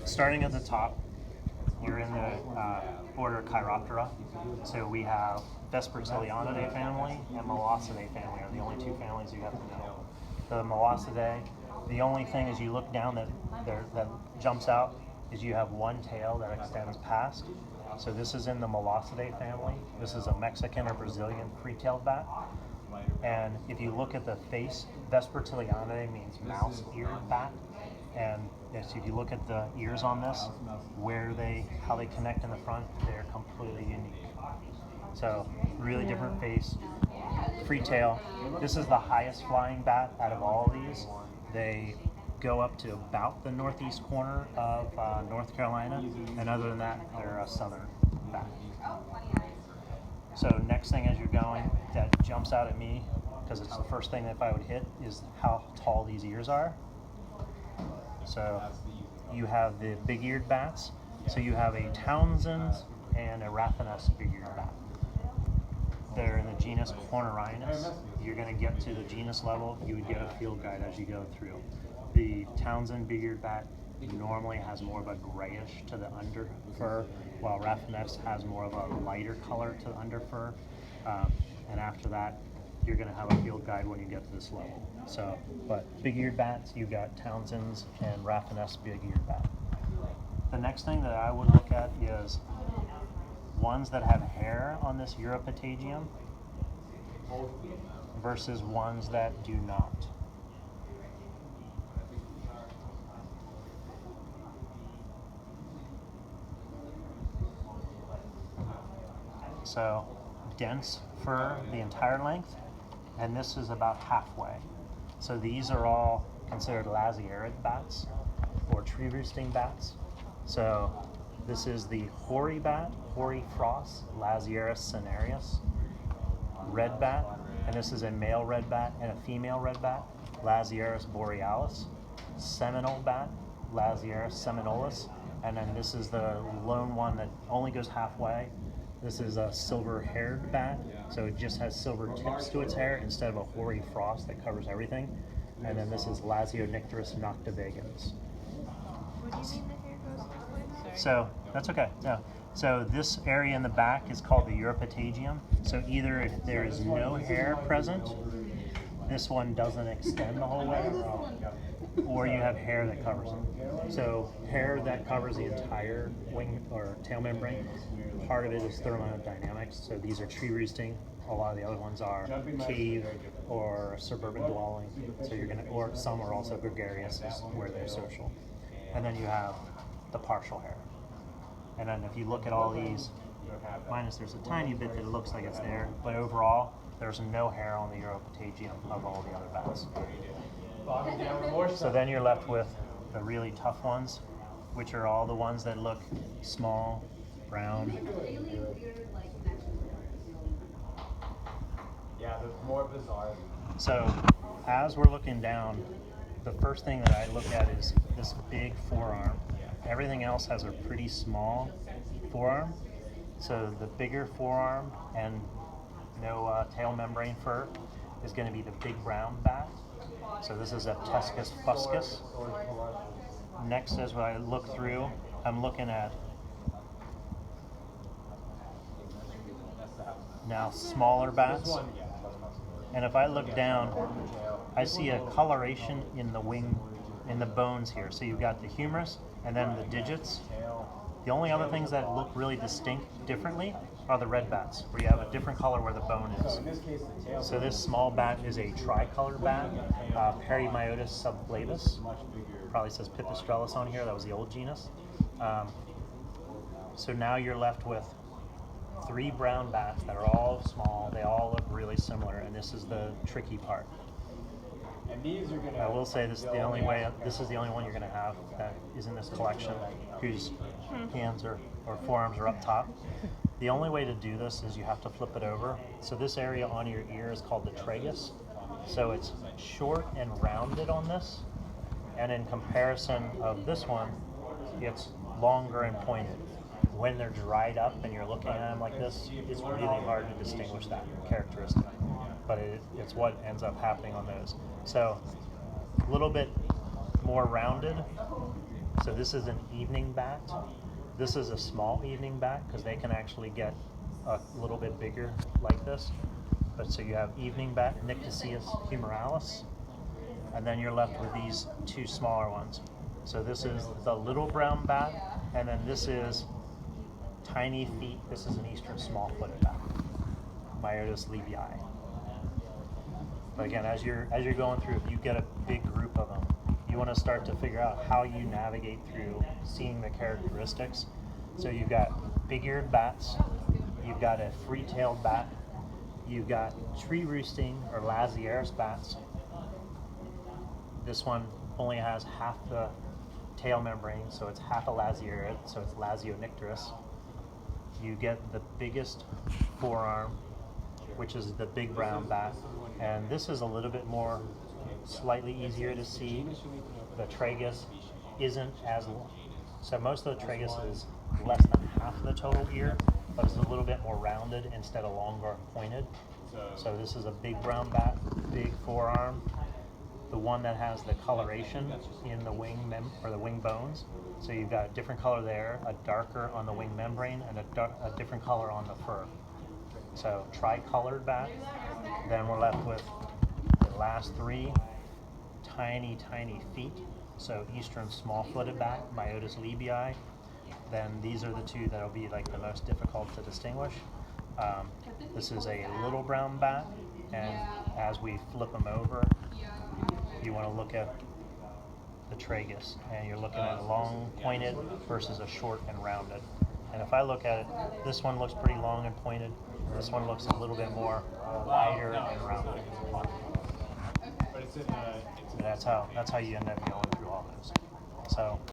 starting at the top, you're in the order Chiroptera. So we have Vespertilionidae family and Molossidae family are the only two families you have to know. The Molossidae, the only thing as you look down that jumps out is you have one tail that extends past. So this is in the Molossidae family. This is a Mexican or Brazilian free-tailed bat. And if you look at the face, Vespertilionidae means mouse-eared bat. And yes, if you look at the ears on this, how they connect in the front, they're completely unique. So really different face, free tail. This is the highest flying bat out of all of these. They go up to about the northeast corner of North Carolina, and other than that, they're a southern bat. So next thing as you're going, that jumps out at me, because it's the first thing that if I would hit, is how tall these ears are. So you have the big-eared bats. So you have a Townsend's and a Raffinus big-eared bat. They're in the genus Cornurinus. You're going to get to the genus level, you would get a field guide as you go through. The Townsend big-eared bat normally has more of a grayish to the under fur, while Raffinus has more of a lighter color to the under fur. And after that, you're going to have a field guide when you get to this level. So, but big-eared bats, you've got Townsend's and Raffinus big-eared bat. The next thing that I would look at is ones that have hair on this Uropatagium versus ones that do not. So dense fur the entire length, and this is about halfway. So these are all considered lasiarid bats or tree roosting bats. So this is the hoary bat, hoary frost, Lasiaris cinereus, red bat, and this is a male red bat and a female red bat, Lasiaris borealis, seminole bat, Lasiaris seminolis, and then this is the lone one that only goes halfway. This is a silver-haired bat, so it just has silver tips to its hair instead of a hoary frost that covers everything. And then this is Lasionycterus noctivagans. What do you mean the hair goes halfway? So that's okay. No. So this area in the back is called the Uropatagium. So either if there is no hair present, this one doesn't extend the whole way, or you have hair that covers it. So hair that covers the entire wing or tail membrane, part of it is thermodynamics. So these are tree roosting. A lot of the other ones are cave or suburban dwelling. So you're gonna, or some are also gregarious, where they're social. And then you have the partial hair. And then if you look at all these, minus there's a tiny bit that it looks like it's there, but overall, there's no hair on the Uropatagium of all the other bats. So then you're left with the really tough ones, which are all the ones that look small, brown. Yeah, the more bizarre. So as we're looking down, the first thing that I look at is this big forearm. Everything else has a pretty small forearm. So the bigger forearm and no tail membrane fur is going to be the big brown bat. So this is a Ptescus fuscus. Next, as I look through, I'm looking at now smaller bats. And if I look down, I see a coloration in the wing, in the bones here. So you've got the humerus and then the digits. The only other things that look really distinct differently are the red bats, where you have a different color where the bone is. So this small bat is a tricolored bat, Perimyotis subflavus. Probably says Pipistrellus on here, that was the old genus. So now you're left with 3 brown bats that are all small, they all look really similar, and this is the tricky part. And these are gonna, I will say this is the only one you're going to have that is in this collection whose hands or forearms are up top. The only way to do this is you have to flip it over. So this area on your ear is called the tragus. So it's short and rounded on this, and in comparison of this one, it's longer and pointed. When they're dried up and you're looking at them like this, it's really hard to distinguish that characteristic. But it's what ends up happening on those. So a little bit more rounded, So this is an evening bat. This is a small evening bat because they can actually get a little bit bigger like this. But so you have evening bat, Nycticeus humoralis, and then you're left with these two smaller ones. So this is the little brown bat, and then this is tiny feet. This is an eastern small-footed bat, Myotis lebii. But again, as you're going through, if you get a big group of them, you want to start to figure out how you navigate through seeing the characteristics. So you've got big-eared bats, you've got a free-tailed bat, you've got tree roosting or Lazieris bats. This one only has half the tail membrane, so it's half a Lazierid, so it's Lasionycterus. You get the biggest forearm, which is the big brown bat, and this is a little bit more, slightly easier to see. The tragus isn't as long. So most of the tragus is less than half the total ear, but it's a little bit more rounded instead of longer and pointed. So this is a big brown bat, big forearm. The one that has the coloration in the wing or the wing bones. So you've got a different color there, a darker on the wing membrane, and a different color on the fur. So tricolored bat. Then we're left with the last three, tiny, tiny feet. So eastern small-footed bat, Myotis lebii. Then these are the two that'll be like the most difficult to distinguish. This is a little brown bat, and as we flip them over, you want to look at the tragus, and you're looking at a long pointed versus a short and rounded. And if I look at it, this one looks pretty long and pointed. This one looks a little bit more wider and rounded. But it's in the. And that's how you end up going through all those. So.